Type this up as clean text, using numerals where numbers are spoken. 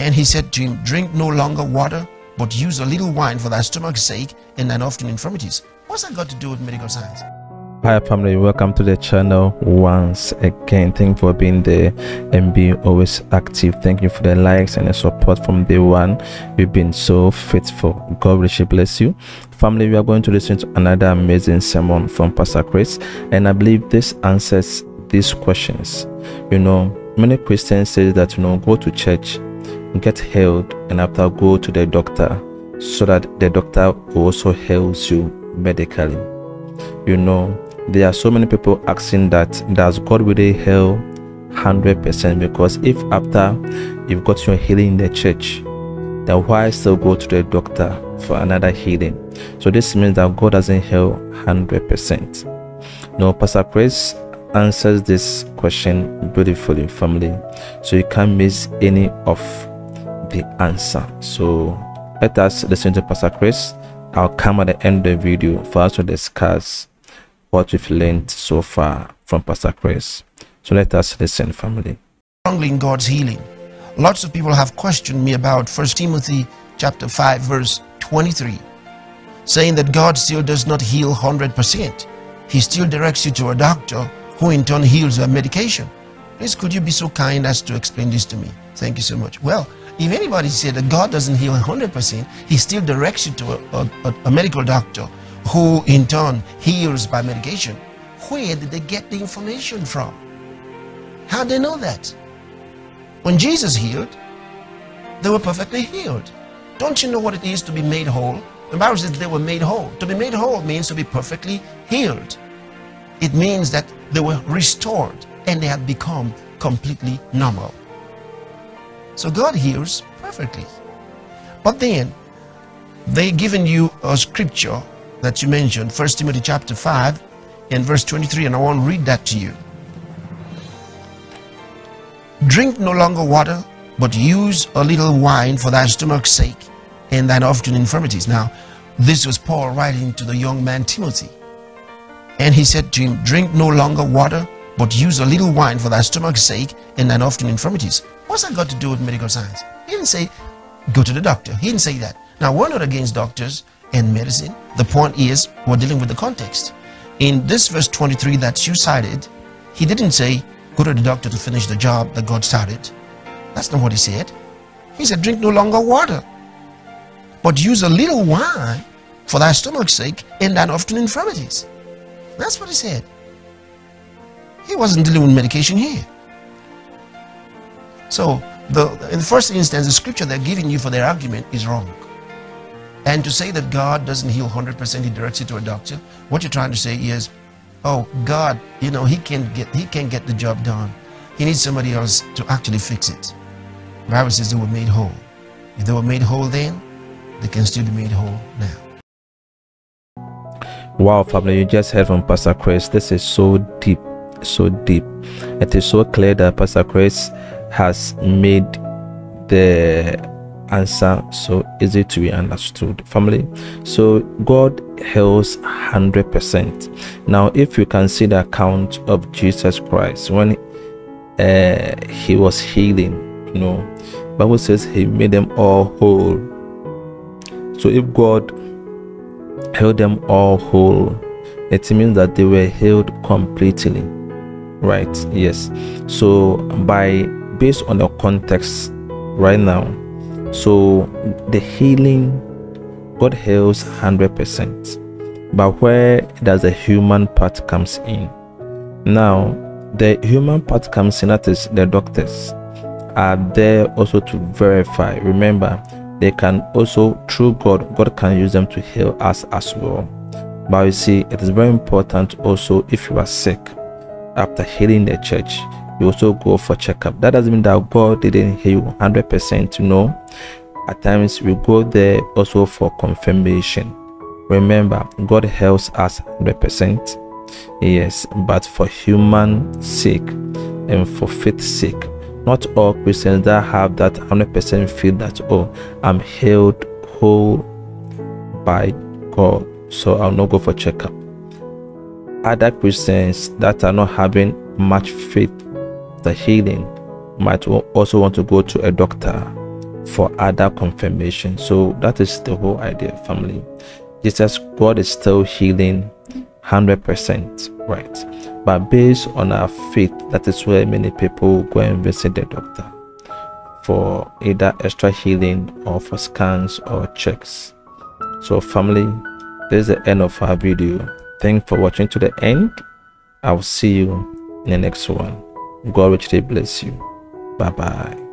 And he said to him, drink no longer water, but use a little wine for thy stomach's sake and thine often infirmities. What's that got to do with medical science? Hi family, welcome to the channel once again. Thank you for being there and being always active. Thank you for the likes and the support from day one. You've been so faithful. God richly bless you. Family, we are going to listen to another amazing sermon from Pastor Chris, and I believe this answers these questions. You know, many Christians say that, go to church, get healed, and after go to the doctor so that the doctor also heals you medically. There are so many people asking that, does God really heal 100%? Because if after you've got your healing in the church, then why still go to the doctor for another healing? So this means that God doesn't heal 100%. No, Pastor Chris answers this question beautifully, family, so you can't miss any of the answer. So let us listen to Pastor Chris. I'll come at the end of the video for us to discuss what we've learned so far from Pastor Chris. So let us listen, family. Strongly in God's healing. Lots of people have questioned me about 1 Timothy chapter 5 verse 23, saying that God still does not heal 100%. He still directs you to a doctor who in turn heals your medication. Please, could you be so kind as to explain this to me? Thank you so much. Well, if anybody said that God doesn't heal 100%, he still directs you to a medical doctor who in turn heals by medication. Where did they get the information from? How did they know that? When Jesus healed, they were perfectly healed. Don't you know what it is to be made whole? The Bible says they were made whole. To be made whole means to be perfectly healed. It means that they were restored and they had become completely normal. So God heals perfectly. But then they given you a scripture that you mentioned, 1 Timothy chapter 5 and verse 23, and I want to read that to you. Drink no longer water, but use a little wine for thy stomach's sake and thine often infirmities. Now, this was Paul writing to the young man Timothy. And he said to him, drink no longer water, but use a little wine for thy stomach's sake and thine often infirmities. What's that got to do with medical science? He didn't say, go to the doctor. He didn't say that. Now, we're not against doctors and medicine. The point is, we're dealing with the context. In this verse 23 that you cited, he didn't say, go to the doctor to finish the job that God started. That's not what he said. He said, drink no longer water, but use a little wine for thy stomach's sake and thine often infirmities. That's what he said. He wasn't dealing with medication here. So, in the first instance, the scripture they're giving you for their argument is wrong. And to say that God doesn't heal 100%, he directs you to a doctor, what you're trying to say is, oh, God, he can't get the job done. He needs somebody else to actually fix it. The Bible says they were made whole. If they were made whole then, they can still be made whole now. Wow, family, you just heard from Pastor Chris. This is so deep, so deep. It is so clear that Pastor Chris has made the answer so easy to be understood, family. So God heals 100%. Now, if you can see the account of Jesus Christ when he was healing, Bible says he made them all whole. So if God healed them all whole, it means that they were healed completely, right? Yes. So based on the context right now, so the healing, God heals 100%, but where does the human part comes in? Now the human part comes in, that is the doctors are there also to verify. Remember, they can also, through God can use them to heal us as well. But you see, it is very important also, if you are sick, after healing the church, you also go for checkup. That doesn't mean that God didn't heal 100%. At times we go there also for confirmation. Remember, God heals us 100%, yes, but for human sake and for faith's sake. Not all Christians that have that 100% feel that, oh, I'm healed whole by God, so I'll not go for checkup. Other Christians that are not having much faith, the healing, might also want to go to a doctor for other confirmation. So that is the whole idea, family. Jesus, God is still healing 100%, right? But based on our faith, that is where many people go and visit the doctor for either extra healing or for scans or checks. So family, this is the end of our video. Thanks for watching to the end. I'll see you in the next one. God richly bless you. Bye bye.